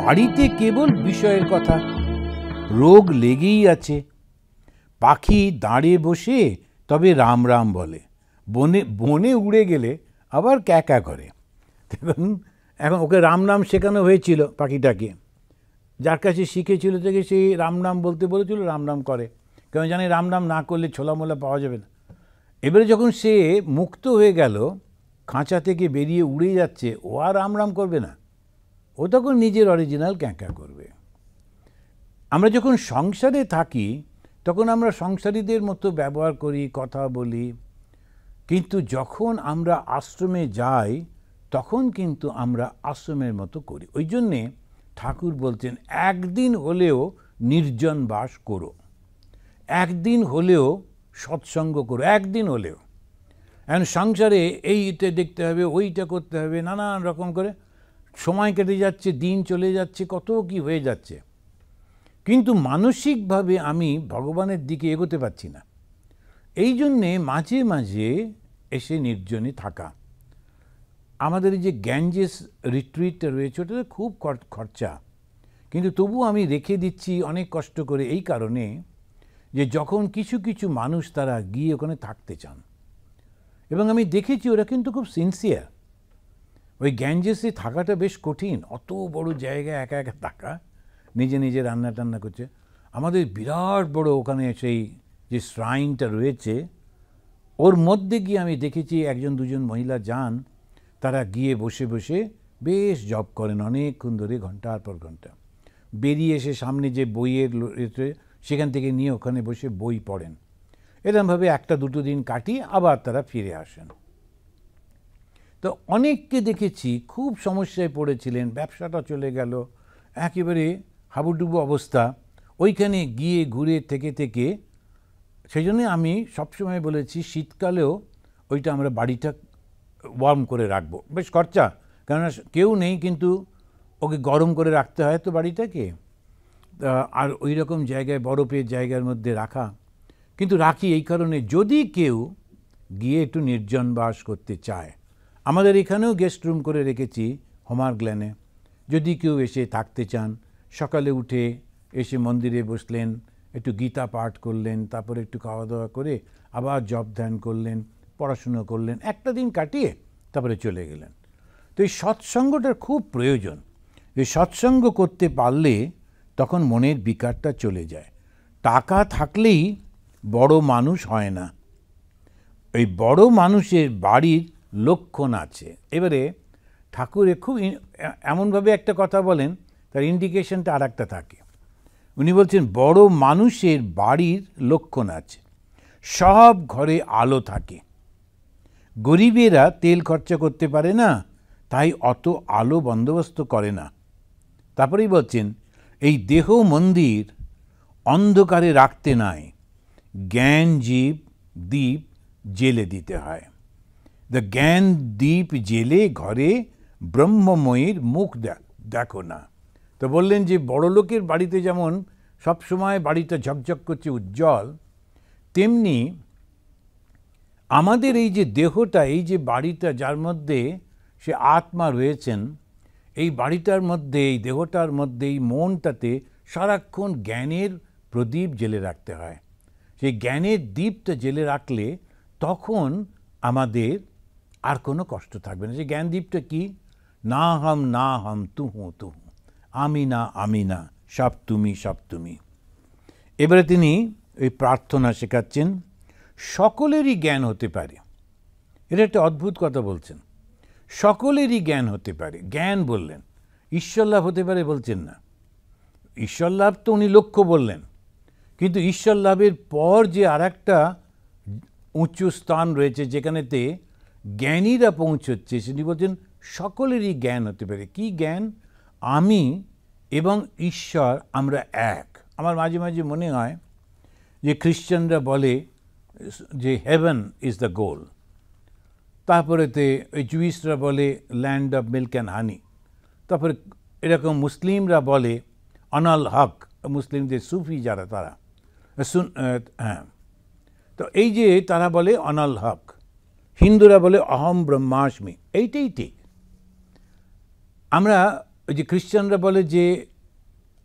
বাড়িতে কেবল বিষয়ের কথা, রোগ লেগেই আছে। পাখি দাঁড়ে বসে তবে রাম রাম বলে, বনে বনে উড়ে গেলে আবার ক্যাকা করে। দেখুন, এখন ওকে রাম নাম শেখানো হয়েছিল পাখিটাকে, যার কাছে শিখেছিল থেকে সে রাম নাম বলতে বলেছিল, রাম নাম করে, কেন জানি রাম নাম না করলে ছোলা মোলা পাওয়া যাবে না। এবারে যখন সে মুক্ত হয়ে গেল, খাঁচা থেকে বেরিয়ে উড়ে যাচ্ছে, ও আর রাম রাম করবে না, ও তখন নিজের অরিজিনাল ক্যাঁকা করবে। আমরা যখন সংসারে থাকি তখন আমরা সংসারীদের মতো ব্যবহার করি, কথা বলি, কিন্তু যখন আমরা আশ্রমে যাই তখন কিন্তু আমরা আশ্রমের মতো করি। ওই জন্যে ঠাকুর বলছেন একদিন হলেও নির্জন বাস করো, একদিন হলেও সৎসঙ্গ করো, একদিন হলেও। এখন সংসারে এইটা দেখতে হবে, ওইটা করতে হবে, নানান রকম করে সময় কেটে যাচ্ছে, দিন চলে যাচ্ছে, কত কি হয়ে যাচ্ছে, কিন্তু মানসিকভাবে আমি ভগবানের দিকে এগোতে পারছি না। এই জন্যে মাঝে মাঝে এসে নির্জনে থাকা। আমাদের এই যে গ্যাঞ্জেস রিট্রিটটা রয়েছে, ওটাতে খুব খরচা, কিন্তু তবু আমি রেখে দিচ্ছি অনেক কষ্ট করে, এই কারণে যে যখন কিছু কিছু মানুষ তারা গিয়ে ওখানে থাকতে চান, এবং আমি দেখেছি ওরা কিন্তু খুব সিনসিয়ার। ওই গ্যাঞ্জেসে থাকাটা বেশ কঠিন, অত বড় জায়গায় একা একা থাকা, নিজে নিজে রান্না টান্না করছে। আমাদের বিরাট বড় ওখানে সেই যে শ্রাইনটা রয়েছে, ওর মধ্যে গিয়ে আমি দেখেছি একজন দুজন মহিলা যান, তারা গিয়ে বসে বসে বেশ জব করেন অনেকক্ষণ ধরে, ঘন্টার পর ঘন্টা। বেরিয়ে এসে সামনে যে বইয়ের সেখান থেকে নিয়ে ওখানে বসে বই পড়েন। এরকমভাবে একটা দুটো দিন কাটিয়ে আবার তারা ফিরে আসেন। তো অনেককে দেখেছি খুব সমস্যায় পড়েছিলেন, ব্যবসাটা চলে গেল, একেবারে হাবুডুবু অবস্থা, ওইখানে গিয়ে ঘুরে থেকে থেকে। সেই জন্যে আমি সবসময় বলেছি শীতকালেও ওইটা আমরা বাড়িটা ওয়ার্ম করে রাখবো, বেশ খরচা, কেননা কেউ নেই, কিন্তু ওকে গরম করে রাখতে হয় তো বাড়িটাকে, আর ওই রকম জায়গায় বরফের জায়গার মধ্যে রাখা। কিন্তু রাখি এই কারণে, যদি কেউ গিয়ে একটু নির্জন বাস করতে চায়, আমাদের এখানেও গেস্ট রুম করে রেখেছি হোমার গ্ল্যানে, যদি কেউ এসে থাকতে চান, সকালে উঠে এসে মন্দিরে বসলেন, একটু গীতা পাঠ করলেন, তারপরে একটু খাওয়া দাওয়া করে আবার জপ ধ্যান করলেন, পড়াশুনো করলেন, একটা দিন কাটিয়ে তারপরে চলে গেলেন। তো এই সৎসঙ্গটার খুব প্রয়োজন। এই সৎসঙ্গ করতে পারলে তখন মনের বিকারটা চলে যায়। টাকা থাকলেই বড় মানুষ হয় না, ওই বড় মানুষের বাড়ির লক্ষণ আছে। এবারে ঠাকুরে খুব এমনভাবে একটা কথা বলেন, তার ইন্ডিকেশনটা আর একটা থাকে। উনি বলছেন বড় মানুষের বাড়ির লক্ষণ আছে, সব ঘরে আলো থাকে। গরিবেরা তেল খরচা করতে পারে না, তাই অত আলো বন্দোবস্ত করে না। তারপরেই বলছেন এই দেহ মন্দির অন্ধকারে রাখতে নাই, জ্ঞান দীপ জেলে দিতে হয়। জ্ঞান দীপ জেলে ঘরে ব্রহ্মময়ীর মুখ দেখো না। তো বললেন যে বড় লোকের বাড়িতে যেমন সবসময় বাড়িটা ঝকঝক করছে উজ্জ্বল, তেমনি আমাদের এই যে দেহটা, এই যে বাড়িটা, যার মধ্যে সে আত্মা রয়েছেন, এই বাড়িটার মধ্যে, এই দেহটার মধ্যে, এই মনটাতে সারাক্ষণ জ্ঞানের প্রদীপ জেলে রাখতে হয়। সেই জ্ঞানের দীপটা জেলে রাখলে তখন আমাদের আর কোনো কষ্ট থাকবে না। সেই জ্ঞান দীপটা কি? না হাম তু হুঁ, আমি না, সব তুমি। এবারে তিনি ওই প্রার্থনা শেখাচ্ছেন, সকলেরই জ্ঞান হতে পারে। এটা একটা অদ্ভুত কথা বলছেন, সকলেরই জ্ঞান হতে পারে। জ্ঞান বললেন, ঈশ্বর লাভ হতে পারে বলছেন না। ঈশ্বর লাভ তো উনি লক্ষ্য বললেন, কিন্তু ঈশ্বর লাভের পর যে আর একটা উঁচু স্থান রয়েছে যেখানেতে জ্ঞানীরা পৌঁছচ্ছে, সেটি বলছেন সকলেরই জ্ঞান হতে পারে। কি জ্ঞান? আমি এবং ঈশ্বর আমরা এক। আমার মাঝে মাঝে মনে হয় যে খ্রিশ্চানরা বলে যে হেভেন ইজ দ্য গোল, তারপরেতে ওই জুইশরা বলে land of milk and honey, তারপরে এরকম মুসলিমরা বলে অনাল হক, মুসলিমদের সুফি যারা তারা হ্যাঁ, তো এই যে তারা বলে অনাল হক, হিন্দুরা বলে অহম ব্রহ্মাস্মি। এইটাই ঠিক। আমরা ওই যে খ্রিস্টানরা বলে যে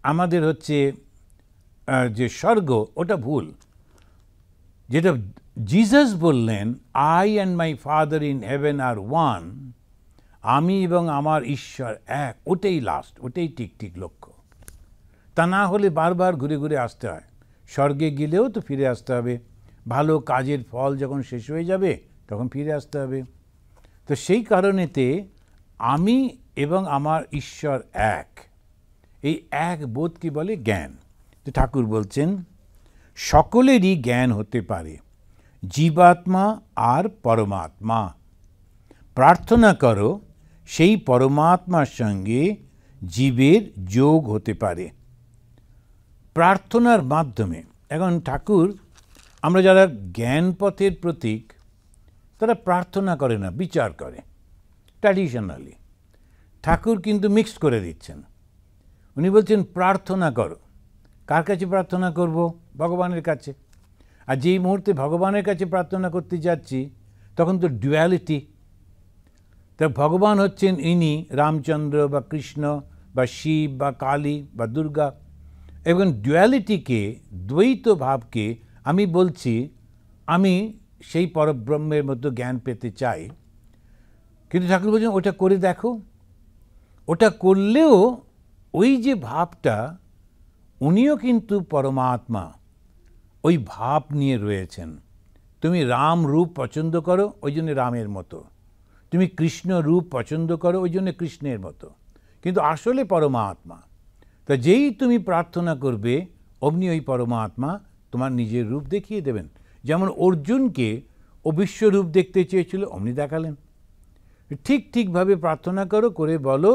আমাদের হচ্ছে যে স্বর্গ, ওটা ভুল। যেটা জিসাস বললেন, I and my father in heaven are one, আমি এবং আমার ঈশ্বর এক, ওটাই লাস্ট, ওটাই ঠিক লক্ষ্য। তা না হলে বারবার ঘুরে ঘুরে আসতে হয়। স্বর্গে গেলেও তো ফিরে আসতে হবে, ভালো কাজের ফল যখন শেষ হয়ে যাবে তখন ফিরে আসতে হবে। তো সেই কারণেতে আমি এবং আমার ঈশ্বর এক, এই এক বোধকে বলে জ্ঞান। তো ঠাকুর বলছেন সকলেরই জ্ঞান হতে পারে, জীবাত্মা আর পরমাত্মা। প্রার্থনা করো সেই পরমাত্মার সঙ্গে জীবের যোগ হতে পারে প্রার্থনার মাধ্যমে। এখন ঠাকুর, আমরা যারা জ্ঞান পথের প্রতীক, তারা প্রার্থনা করে না, বিচার করে ট্র্যাডিশনালি। ঠাকুর কিন্তু মিক্সড করে দিচ্ছেন। উনি বলছেন প্রার্থনা করো। কার কাছে প্রার্থনা করব? ভগবানের কাছে। আর যেই মুহূর্তে ভগবানের কাছে প্রার্থনা করতে যাচ্ছি তখন তো ডুয়ালিটি। তা ভগবান হচ্ছেন ইনি রামচন্দ্র বা কৃষ্ণ বা শিব বা কালী বা দুর্গা, এবং ডুয়ালিটিকে, দ্বৈত ভাবকে আমি বলছি আমি সেই পরব্রহ্মের মতো জ্ঞান পেতে চাই। কিন্তু ঠাকুর বলছেন ওটা করে দেখো। ওটা করলেও ওই যে ভাবটা, উনিও কিন্তু পরমাত্মা, ওই ভাব নিয়ে রয়েছেন। তুমি রাম রূপ পছন্দ করো, ওই জন্য রামের মতো। তুমি কৃষ্ণ রূপ পছন্দ করো, ওই জন্য কৃষ্ণের মতো, কিন্তু আসলে পরমাত্মা। তা যেই তুমি প্রার্থনা করবে অমনি ওই পরমাত্মা তোমার নিজের রূপ দেখিয়ে দেবেন। যেমন অর্জুনকে ও বিশ্বরূপ দেখতে চেয়েছিল, অমনি দেখালেন। ঠিকভাবে প্রার্থনা করো, করে বলো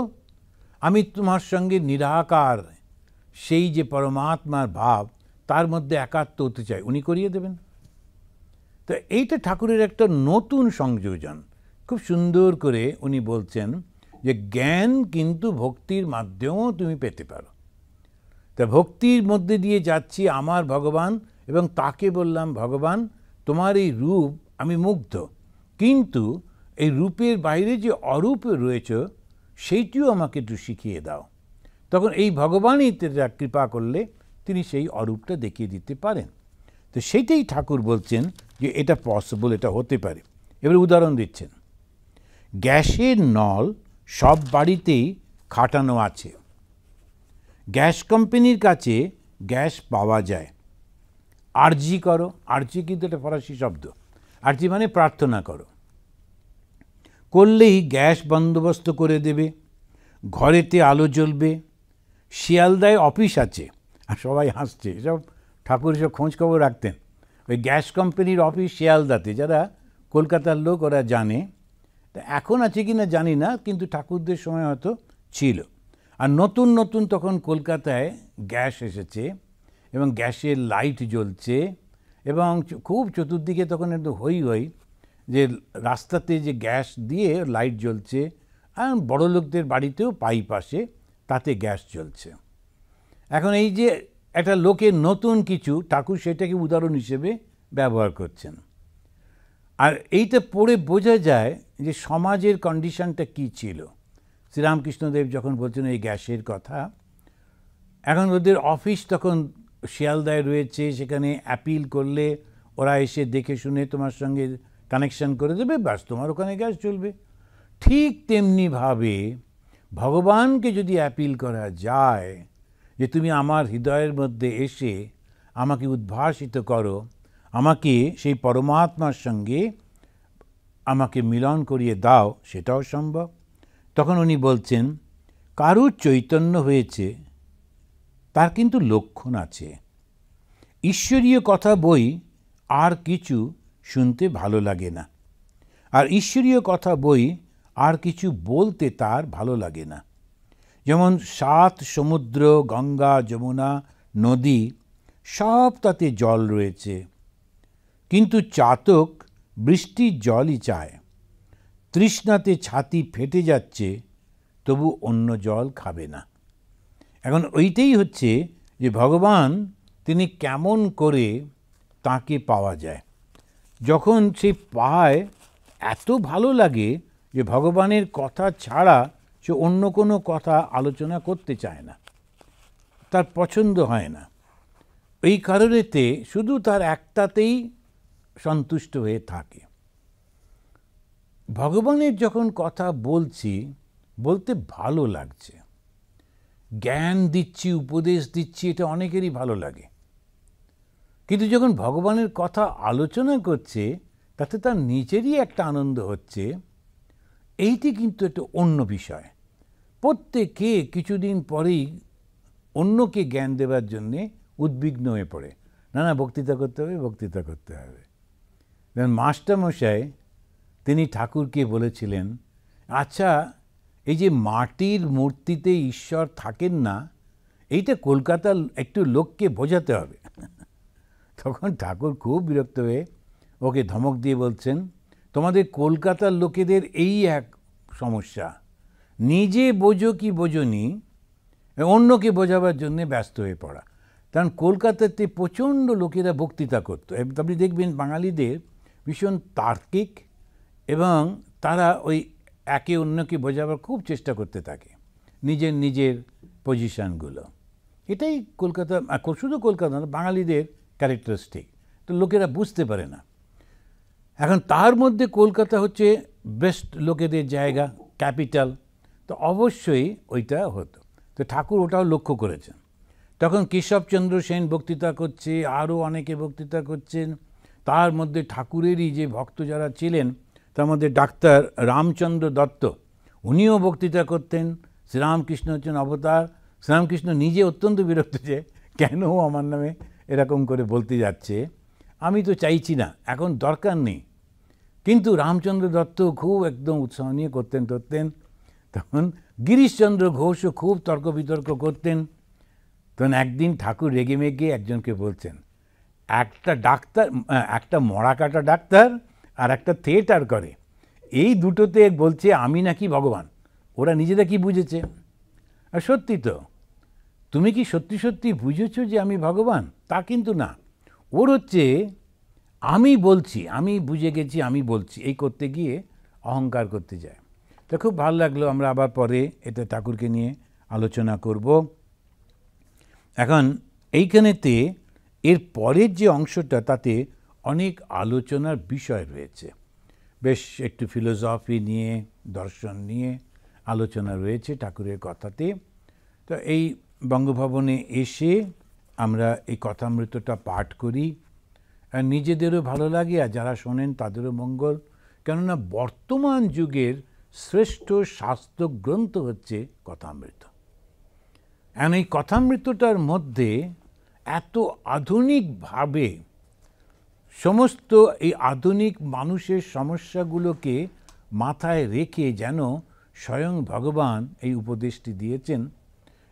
আমি তোমার সঙ্গে নিরাকার, সেই যে পরমাত্মার ভাব, তার মধ্যে একাত্ম হতে চাই, উনি করিয়ে দেবেন। তো এইটা ঠাকুরের একটা নতুন সংযোজন। খুব সুন্দর করে উনি বলছেন যে জ্ঞান কিন্তু ভক্তির মাধ্যমেও তুমি পেতে পারো। তা ভক্তির মধ্যে দিয়ে যাচ্ছি আমার ভগবান, এবং তাকে বললাম ভগবান তোমার এই রূপ আমি মুগ্ধ, কিন্তু এই রূপের বাইরে যে অরূপ রয়েছে সেইটিও আমাকে একটু শিখিয়ে দাও। তখন এই ভগবানই কৃপা করলে তিনি সেই অরূপটা দেখিয়ে দিতে পারেন। তো সেইটাই ঠাকুর বলছেন যে এটা পসিবল, এটা হতে পারে। এবার উদাহরণ দিচ্ছেন, গ্যাসের নল সব বাড়িতেই খাটানো আছে, গ্যাস কোম্পানির কাছে গ্যাস পাওয়া যায়। আরজি করো, আরজি কিন্তু একটা ফরাসি শব্দ, আরজি মানে প্রার্থনা করো, করলেই গ্যাস বন্দোবস্ত করে দেবে, ঘরেতে আলো জ্বলবে। শিয়ালদায় অফিস আছে, আর সবাই হাসছে, এসব ঠাকুর সব খোঁজ খবর রাখতেন। ওই গ্যাস কোম্পানির অফিস শিয়ালদাতে, যারা কলকাতার লোক ওরা জানে। তা এখন আছে কি না জানি না, কিন্তু ঠাকুরদের সময় হয়তো ছিল। আর নতুন নতুন তখন কলকাতায় গ্যাস এসেছে এবং গ্যাসের লাইট জ্বলছে, এবং খুব চতুর্দিকে তখন একটু হই যে রাস্তাতে যে গ্যাস দিয়ে লাইট জ্বলছে, আর বড় লোকদের বাড়িতেও পাইপ আসে, তাতে গ্যাস জ্বলছে। এখন এই যে একটা লোকের নতুন কিছু, ঠাকুর সেটাকে উদাহরণ হিসেবে ব্যবহার করছেন। আর এইটা পড়ে বোঝা যায় যে সমাজের কন্ডিশনটা কী ছিল। শ্রীরামকৃষ্ণদেব যখন বলছেন এই গ্যাসের কথা, এখন ওদের অফিস তখন শিয়ালদায় রয়েছে, সেখানে অ্যাপিল করলে ওরা এসে দেখে শুনে তোমার সঙ্গে কানেকশন করে দেবে, ব্যাস তোমার ওখানে গ্যাস চলবে। ঠিক তেমনিভাবে ভগবানকে যদি অ্যাপিল করা যায় যে তুমি আমার হৃদয়ের মধ্যে এসে আমাকে উদ্ভাসিত করো, আমাকে সেই পরমাত্মার সঙ্গে আমাকে মিলন করিয়ে দাও, সেটাও সম্ভব। তখন উনি বলছেন কারুর চৈতন্য হয়েছে, তার কিন্তু লক্ষণ আছে। ঈশ্বরীয় কথা বই আর কিছু শুনতে ভালো লাগে না, আর ঈশ্বরীয় কথা বই আর কিছু বলতে তার ভালো লাগে না। যেমন 7 সমুদ্র, গঙ্গা, যমুনা, নদী সব তাতে জল রয়েছে, কিন্তু চাতক বৃষ্টির জলই চায়। তৃষ্ণাতে ছাতি ফেটে যাচ্ছে, তবু অন্য জল খাবে না। এখন ওইটাই হচ্ছে যে ভগবান তিনি কেমন করে তাকে পাওয়া যায়। যখন সে পায় এত ভালো লাগে যে ভগবানের কথা ছাড়া সে অন্য কোনো কথা আলোচনা করতে চায় না, তার পছন্দ হয় না। এই কারণেতে শুধু তার একটাতেই সন্তুষ্ট হয়ে থাকে। ভগবানের যখন কথা বলছি, বলতে ভালো লাগছে, জ্ঞান দিচ্ছি, উপদেশ দিচ্ছি, এটা অনেকেরই ভালো লাগে। কিন্তু যখন ভগবানের কথা আলোচনা করছে, তাতে তার নিজেরই একটা আনন্দ হচ্ছে, এইটি কিন্তু একটা অন্য বিষয়। প্রত্যেকে কিছুদিন পরেই অন্যকে জ্ঞান দেওয়ার জন্যে উদ্বিগ্ন হয়ে পড়ে, না না বক্তৃতা করতে হবে, বক্তৃতা করতে হবে। যেমন মাস্টারমশাই তিনি ঠাকুরকে বলেছিলেন, আচ্ছা এই যে মাটির মূর্তিতে ঈশ্বর থাকেন না, এইটা কলকাতার একটু লোককে বোঝাতে হবে। তখন ঠাকুর খুব বিরক্ত হয়ে ওকে ধমক দিয়ে বলছেন, তোমাদের কলকাতার লোকেদের এই এক সমস্যা, নিজে বোঝো কি বোঝোনি, অন্যকে বোঝাবার জন্য ব্যস্ত হয়ে পড়া। কারণ কলকাতাতে প্রচণ্ড লোকেরা বক্তৃতা করতো। আপনি দেখবেন বাঙালিদের ভীষণ তার্কিক, এবং তারা ওই একে অন্যকে বোঝাবার খুব চেষ্টা করতে থাকে, নিজের নিজের পজিশানগুলো। এটাই কলকাতা, শুধু কলকাতা না, বাঙালিদের ক্যারেক্টারিস্টিক। তো লোকেরা বুঝতে পারে না। এখন তার মধ্যে কলকাতা হচ্ছে বেস্ট লোকেদের জায়গা, ক্যাপিটাল, তো অবশ্যই ওইটা হতো। তো ঠাকুর ওটাও লক্ষ্য করেছেন। তখন কেশবচন্দ্র সেন বক্তৃতা করছে, আরও অনেকে বক্তৃতা করছেন। তার মধ্যে ঠাকুরেরই যে ভক্ত যারা ছিলেন, তার মধ্যে ডাক্তার রামচন্দ্র দত্ত, উনিও বক্তৃতা করতেন। শ্রীরামকৃষ্ণ হচ্ছেন অবতার। শ্রীরামকৃষ্ণ নিজে অত্যন্ত বিরক্ত যে কেন আমার নামে এরকম করে বলতে যাচ্ছে, আমি তো চাইছি না, এখন দরকার নেই। কিন্তু রামচন্দ্র দত্ত খুব একদম উৎসাহ নিয়ে করতেন। তখন গিরিশচন্দ্র ঘোষও খুব তর্ক বিতর্ক করতেন। তখন একদিন ঠাকুর রেগে মেগে একজনকে বলছেন, একটা ডাক্তার, একটা মরা কাটা ডাক্তার আর একটা থিয়েটার করে, এই দুটোতে বলছে আমি নাকি ভগবান, ওরা নিজেরা কি বুঝেছে? আর সত্যি তো, তুমি কি সত্যি সত্যি বুঝেছো যে আমি ভগবান? তা কিন্তু না। ওর হচ্ছে আমি বলছি, আমি বুঝে গেছি, আমি বলছি, এই করতে গিয়ে অহংকার করতে যায়। তো খুব ভালো লাগলো। আমরা আবার পরে এটা ঠাকুরকে নিয়ে আলোচনা করব। এখন এইখানেতে এর পরের যে অংশটা, তাতে অনেক আলোচনার বিষয় রয়েছে, বেশ একটু ফিলোসফি নিয়ে, দর্শন নিয়ে আলোচনা রয়েছে ঠাকুরের কথাতে। তো এই বঙ্গভবনে এসে আমরা এই কথামৃতটা পাঠ করি, আর নিজেদেরও ভালো লাগে, আর যারা শোনেন তাদেরও মঙ্গল। কেননা বর্তমান যুগের শ্রেষ্ঠ শাস্ত্র গ্রন্থ হচ্ছে কথামৃত। এখন এই কথামৃতটার মধ্যে এত আধুনিকভাবে সমস্ত এই আধুনিক মানুষের সমস্যাগুলোকে মাথায় রেখে যেন স্বয়ং ভগবান এই উপদেশটি দিয়েছেন,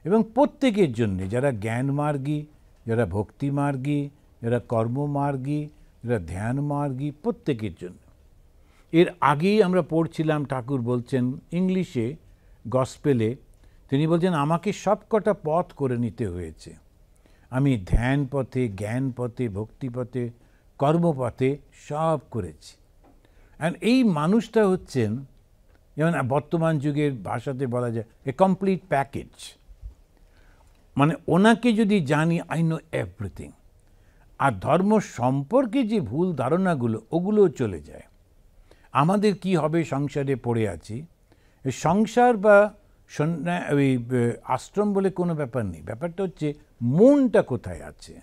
এবং প্রত্যেকের জন্যে, যারা জ্ঞানমার্গী, যারা ভক্তিমার্গী, যারা কর্মমার্গী, যারা ধ্যানমার্গী, প্রত্যেকের জন্য। এর আগেই আমরা পড়ছিলাম, ঠাকুর বলছেন ইংলিশে গসপেলে, তিনি বলছেন আমাকে সবকটা পথ করে নিতে হয়েছে। আমি ধ্যান পথে, জ্ঞান পথে, ভক্তি পথে, কর্মপথে সব করেছি। আর এই মানুষটা হচ্ছেন, যেমন বর্তমান যুগের ভাষাতে বলা যায়, এ কমপ্লিট প্যাকেজ। মানে ওনাকে যদি জানি, আই নো এভরিথিং। আর ধর্ম সম্পর্কে যে ভুল ধারণাগুলো, ওগুলোও চলে যায়। আমাদের কি হবে, সংসারে পড়ে আছি, সংসার বা ওই আশ্রম বলে কোনো ব্যাপার নেই। ব্যাপারটা হচ্ছে মনটা কোথায় আছে।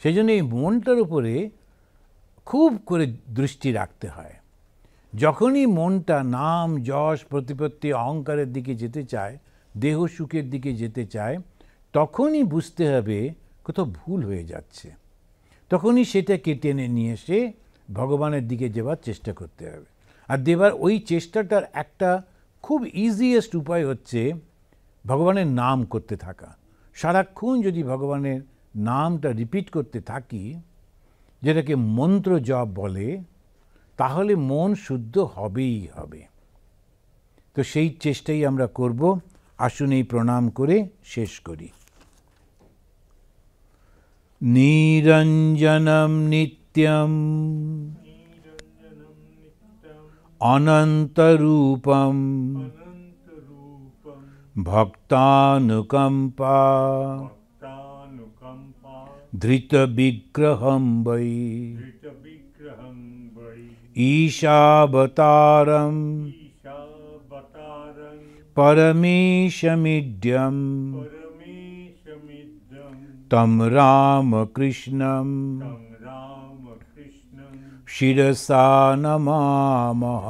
সেই জন্য এই মনটার উপরে খুব করে দৃষ্টি রাখতে হয়। যখনই মনটা নাম, যশ, প্রতিপত্তি, অহংকারের দিকে যেতে চায়, দেহ সুখের দিকে যেতে চায়, তখনই বুঝতে হবে কোথাও ভুল হয়ে যাচ্ছে। তখনই সেটাকে টেনে নিয়ে এসে ভগবানের দিকে যাওয়ার চেষ্টা করতে হবে। আর দেবার ওই চেষ্টাটার একটা খুব ইজিয়েস্ট উপায় হচ্ছে ভগবানের নাম করতে থাকা। সারাক্ষণ যদি ভগবানের নামটা রিপিট করতে থাকি, যেটাকে মন্ত্র জপ বলে, তাহলে মন শুদ্ধ হবেই হবে। তো সেই চেষ্টাই আমরা করব। আসুন এই প্রণাম করে শেষ করি। নিরঞ্জনম নিত্যম অনন্তরূপম भक्तानुकंपा भक्तानुकंपा धृतविग्रहं वै धृतविग्रहं वै ईशावतारम् ईशावतारं परमेशमिड्यम् परमेशमिदं तं रामकृष्णं तं रामकृष्णं शिरसा नमामः।